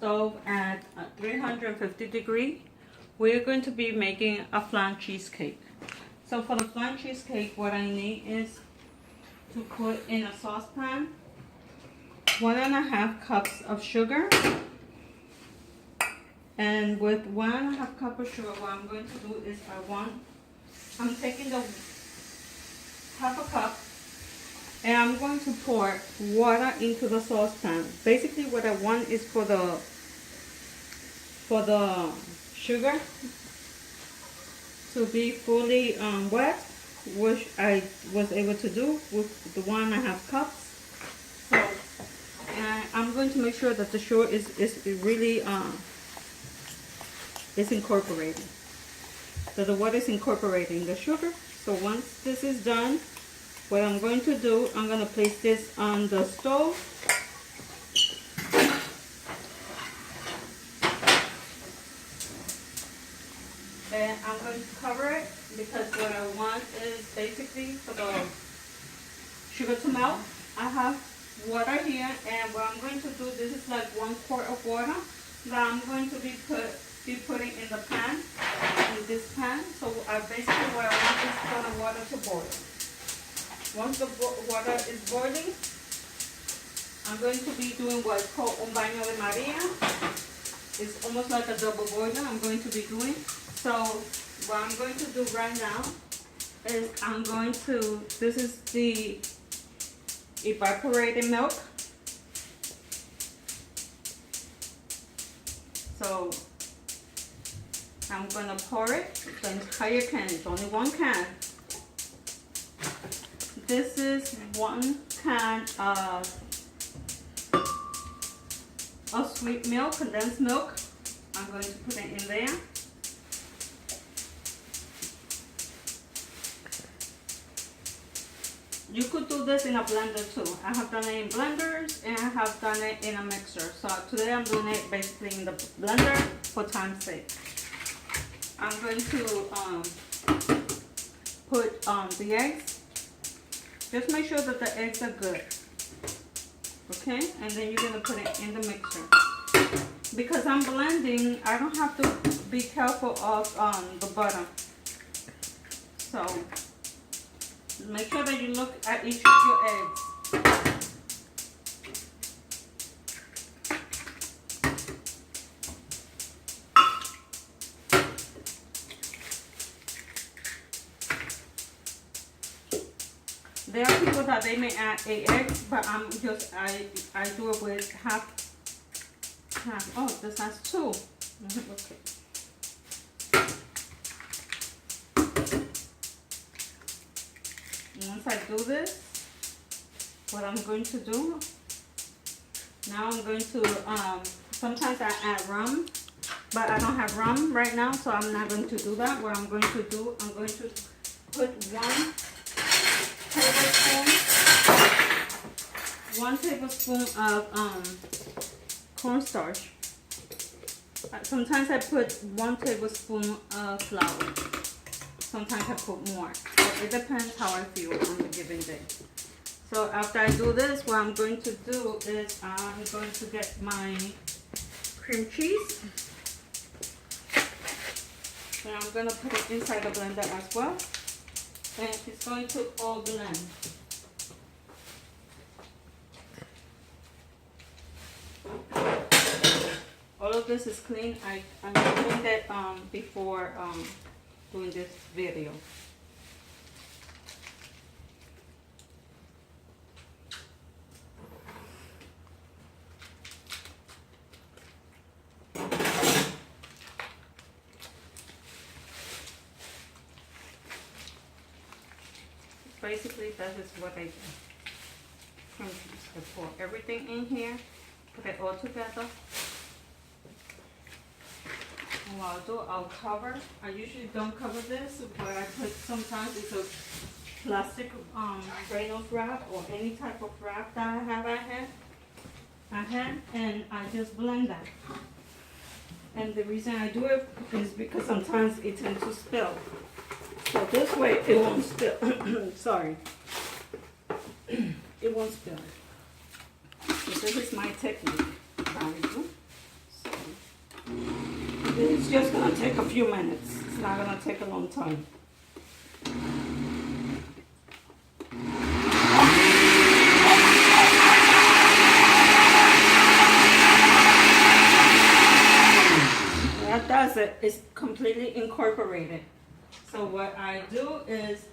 stove at 350 degrees. We're going to be making a flan cheesecake. So for the flan cheesecake, what I need is to put in a saucepan 1.5 cups of sugar. And with 1.5 cup of sugar, what I'm going to do is I'm taking the half a cup and I'm going to pour water into the saucepan. Basically what I want is for the sugar to be fully wet, which I was able to do with the 1.5 cups. So, and I'm going to make sure that the sugar is really is incorporating. So the water is incorporating the sugar. So once this is done, what I'm going to do, I'm going to place this on the stove. And I'm going to cover it because what I want is basically for the sugar to melt. I have water here, and what I'm going to do, this is like 1 quart of water that I'm going to be putting in the pan, in this pan. So basically what I want is for the water to boil. Once the water is boiling, I'm going to be doing what's called un baño de Maria. It's almost like a double boiler I'm going to be doing. So what I'm going to do right now is this is the evaporated milk. So I'm going to pour it, the entire can. It's only 1 can. This is 1 can of sweet milk, condensed milk. I'm going to put it in there. You could do this in a blender too. I have done it in blenders and I have done it in a mixer. So today I'm doing it basically in the blender for time's sake. I'm going to put the eggs. Just make sure that the eggs are good. Okay? And then you're going to put it in the mixer. Because I'm blending, I don't have to be careful of the butter. So make sure that you look at each of your eggs. There are people that they may add 8 eggs, but I do it with half. Oh, this has 2. Okay. Once I do this, what I'm going to do, now I'm going to, sometimes I add rum, but I don't have rum right now, so I'm not going to do that. What I'm going to do, I'm going to put 1 tablespoon of cornstarch. Sometimes I put 1 tablespoon of flour. Sometimes I put more. So it depends how I feel on the given day. So after I do this, what I'm going to do is I'm going to get my cream cheese. And I'm going to put it inside the blender as well. And it's going to all blend. All of this is clean. I cleaned it before doing this video. Basically, that is what I do. I pour everything in here, put it all together. And what I'll do, I'll cover. I usually don't cover this, but I put sometimes it's a plastic Reynolds wrap or any type of wrap that I have at hand, and I just blend that. And the reason I do it is because sometimes it tends to spill. So this way it won't spill. Sorry. It won't spill. So this is my technique. just gonna take a few minutes. It's not gonna take a long time. That does it. It's completely incorporated. So what I do is,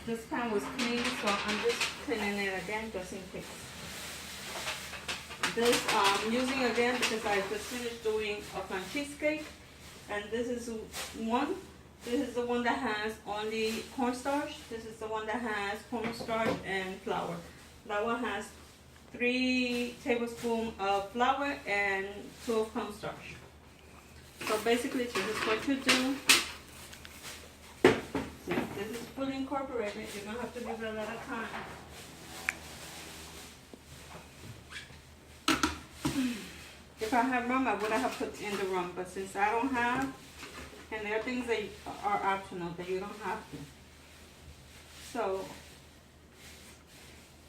this pan was clean, so I'm just cleaning it again just in case. This I'm using again because I just finished doing a flan cheesecake, and this is one. This is the one that has only cornstarch. This is the one that has cornstarch and flour. That one has 3 tablespoons of flour and 2 of cornstarch. So basically, this is what you do. Since this is fully incorporated, you don't have to give it a lot of time. If I had rum, I would have put in the rum, but since I don't have, and there are things that are optional that you don't have to. So,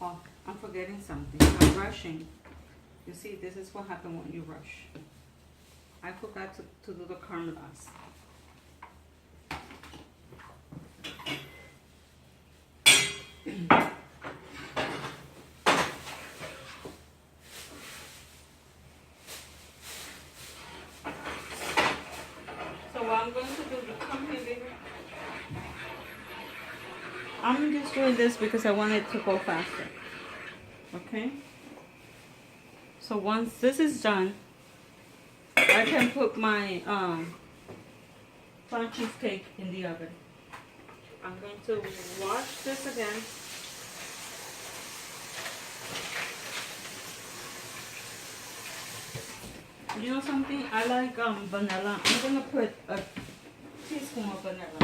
oh, I'm forgetting something. I'm rushing. You see, this is what happens when you rush. I forgot to do the caramelized. So what I'm going to do, come here, baby. I'm just doing this because I want it to go faster. Okay? So once this is done, I can put my flan cheesecake in the oven. I'm going to wash this again. You know something? I like vanilla. I'm gonna put a teaspoon of vanilla.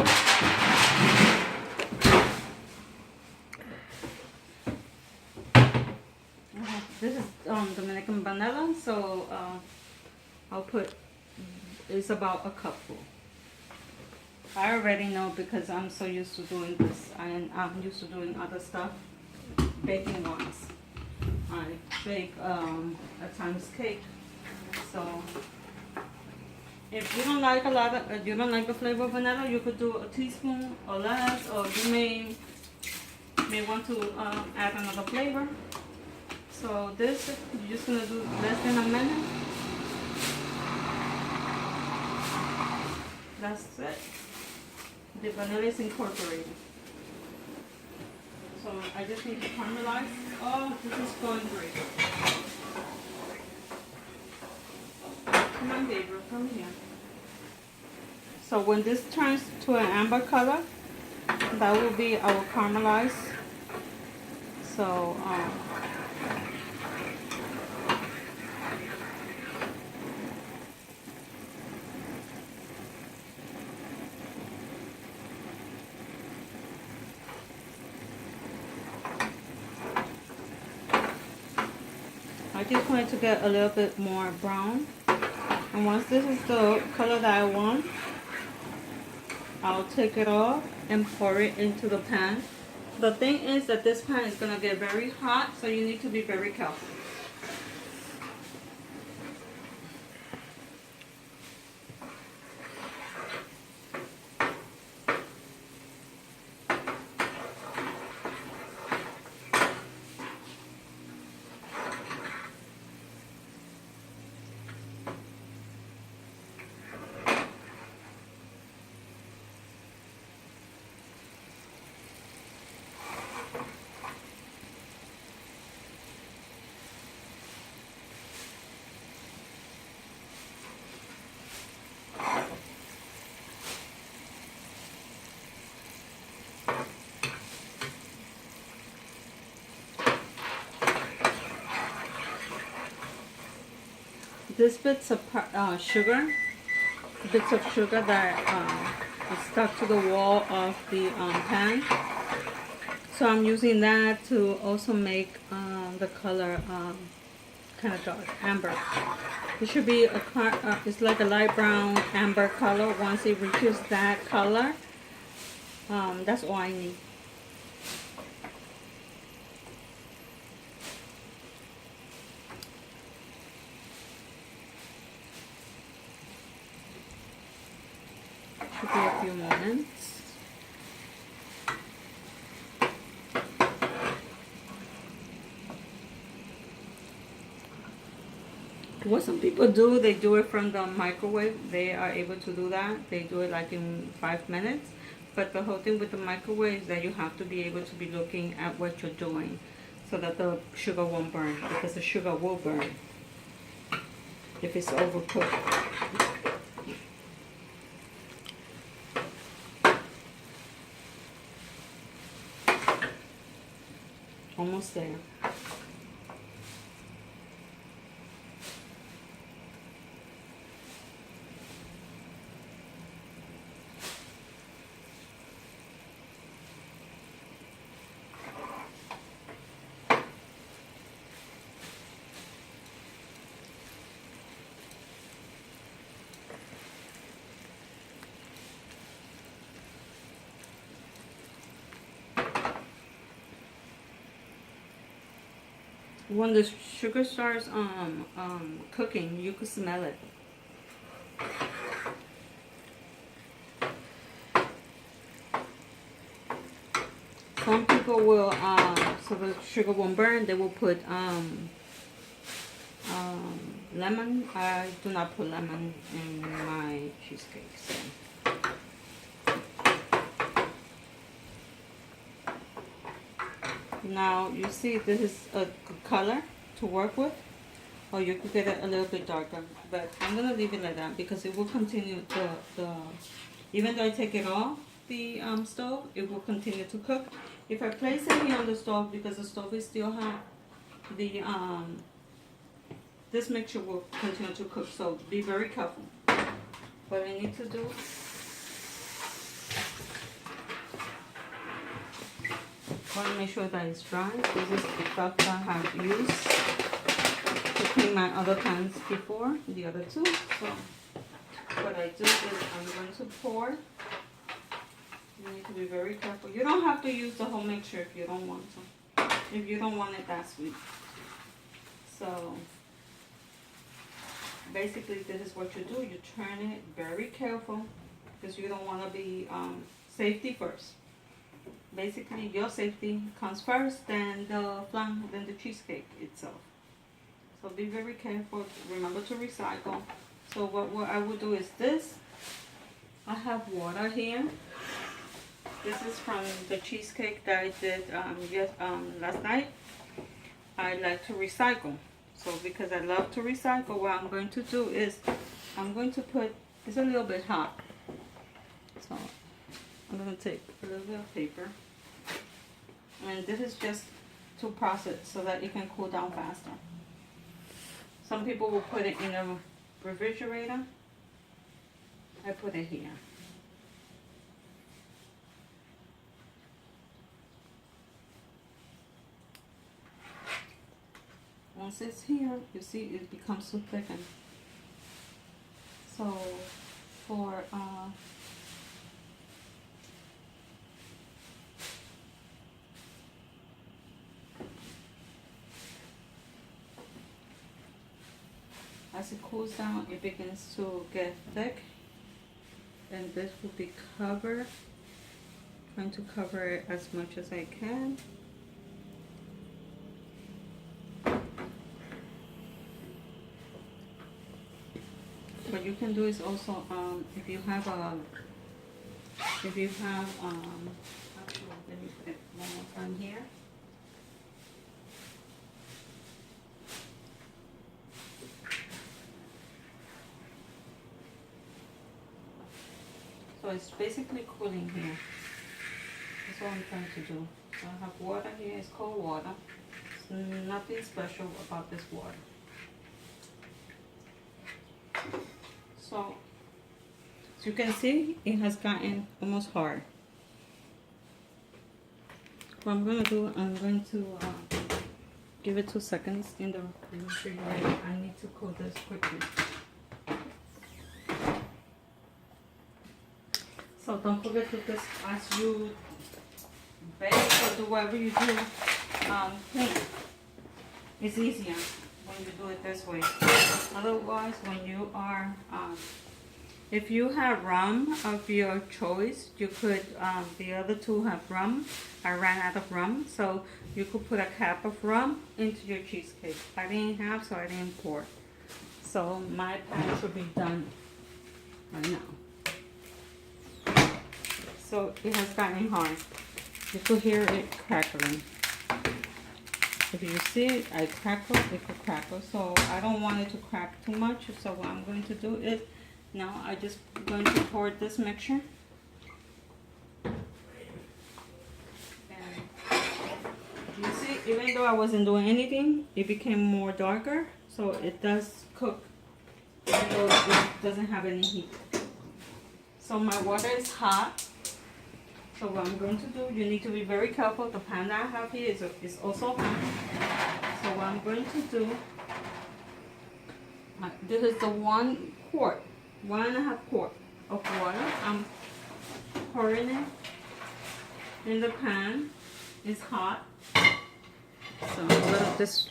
This is Dominican vanilla, so I'll put, it's about a cupful. I already know because I'm so used to doing this, and I'm used to doing other stuff, baking wise. I bake at times cake. So if you don't like a lot of, you don't like the flavor of vanilla, you could do a teaspoon or less, or you may want to add another flavor. So this, you're just gonna do less than a minute. That's it. The vanilla is incorporated. So I just need to caramelize. Oh, this is going great. Come on, Gabriel, come here. So when this turns to an amber color, that will be our caramelized. So I just want it to get a little bit more brown. And once this is the color that I want, I'll take it off and pour it into the pan. The thing is that this pan is going to get very hot, so you need to be very careful. This bits of sugar that is stuck to the wall of the pan. So I'm using that to also make the color kind of dark, amber. It should be it's like a light brown amber color. Once it reaches that color, that's all I need. Should be a few moments. What some people do, they do it from the microwave. They are able to do that. They do it like in 5 minutes. But the whole thing with the microwave is that you have to be able to be looking at what you're doing so that the sugar won't burn, because the sugar will burn if it's overcooked. Almost there. When the sugar starts cooking, you could smell it. Some people will, so the sugar won't burn, they will put lemon. I do not put lemon in my cheesecake. So. Now you see this is a good color to work with, or you could get it a little bit darker, but I'm gonna leave it like that because it will continue even though I take it off the stove, it will continue to cook. If I place it here on the stove, because the stove is still hot, the this mixture will continue to cook, so be very careful. What I need to do, want to make sure that it's dry. This is the stuff that I have used to clean my other pans before, the other two. So what I do is I'm going to pour. You need to be very careful. You don't have to use the whole mixture if you don't want to. If you don't want it that sweet. So basically this is what you do. You turn it very careful because you don't want to be safety first. Basically, your safety comes first, then the flan, then the cheesecake itself. So be very careful. Remember to recycle. So what I would do is this. I have water here. This is from the cheesecake that I did last night. I like to recycle. So because I love to recycle, what I'm going to do is I'm going to put, it's a little bit hot. So I'm going to take a little bit of paper. And this is just to process so that it can cool down faster. Some people will put it in a refrigerator. I put it here. Once it's here, you see it becomes so thickened. So for as it cools down, it begins to get thick, and this will be covered. Trying to cover it as much as I can. What you can do is also, if you have actually, let me put it one more time here. So it's basically cooling here. That's what I'm trying to do. So I have water here, it's cold water. There's nothing special about this water. So as you can see, it has gotten almost hard. What I'm going to do, I'm going to give it 2 seconds in the refrigerator. I need to cool this quickly. So don't forget to just, as you bake or do whatever you do, clean. It's easier when you do it this way. Otherwise, when you are If you have rum of your choice, you could, the other two have rum. I ran out of rum, so you could put a cap of rum into your cheesecake. I didn't have, so I didn't pour. So my pan should be done right now. So it has gotten hard. You could hear it crackling. If you see it, I crackle, it could crackle. So I don't want it to crack too much. So what I'm going to do is, now I just going to pour this mixture. And you see, even though I wasn't doing anything, it became more darker. So it does cook, even though it doesn't have any heat. So my water is hot. So what I'm going to do, you need to be very careful. The pan that I have here is also hot. So what I'm going to do, this is the 1 quart, 1.5 quart of water. I'm pouring it in the pan. It's hot. So I'm gonna this.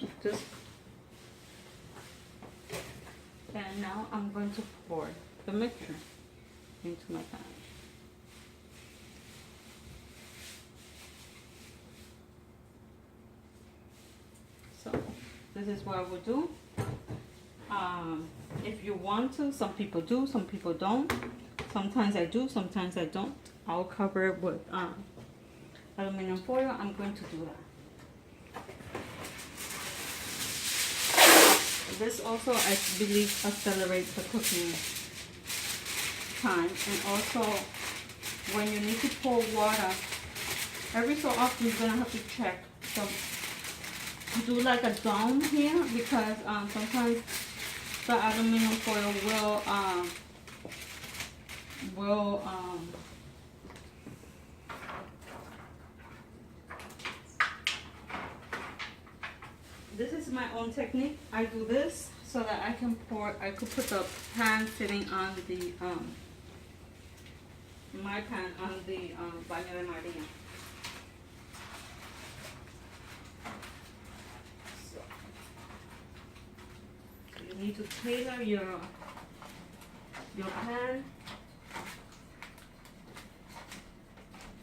And now I'm going to pour the mixture into my pan. So this is what I would do. If you want to, some people do, some people don't. Sometimes I do, sometimes I don't. I'll cover it with aluminum foil. I'm going to do that. This also, I believe, accelerates the cooking time. And also, when you need to pour water, every so often you're gonna have to check. So do like a dome here, because sometimes the aluminum foil will this is my own technique. I do this so that I can pour. I could put the pan sitting on the my pan on the baño de Maria. You need to tailor your pan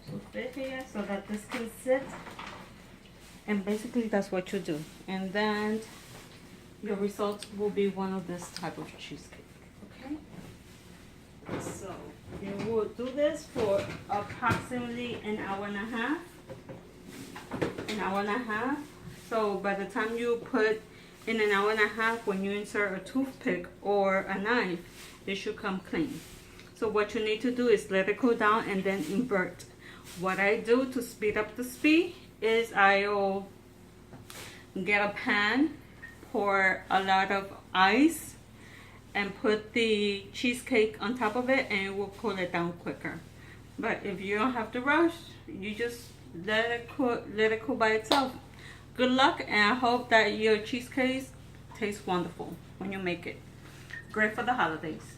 so fit here so that this can sit, and basically that's what you do, and then your results will be one of this type of cheesecake. Okay, so you will do this for approximately an hour and a half. So by the time you put in an hour and a half, when you insert a toothpick or a knife, it should come clean. So what you need to do is let it cool down and then invert. What I do to speed up the speed is I'll get a pan, pour a lot of ice, and put the cheesecake on top of it, and it will cool it down quicker. But if you don't have to rush, you just let it cool by itself. Good luck, and I hope that your cheesecake tastes wonderful when you make it. Great for the holidays.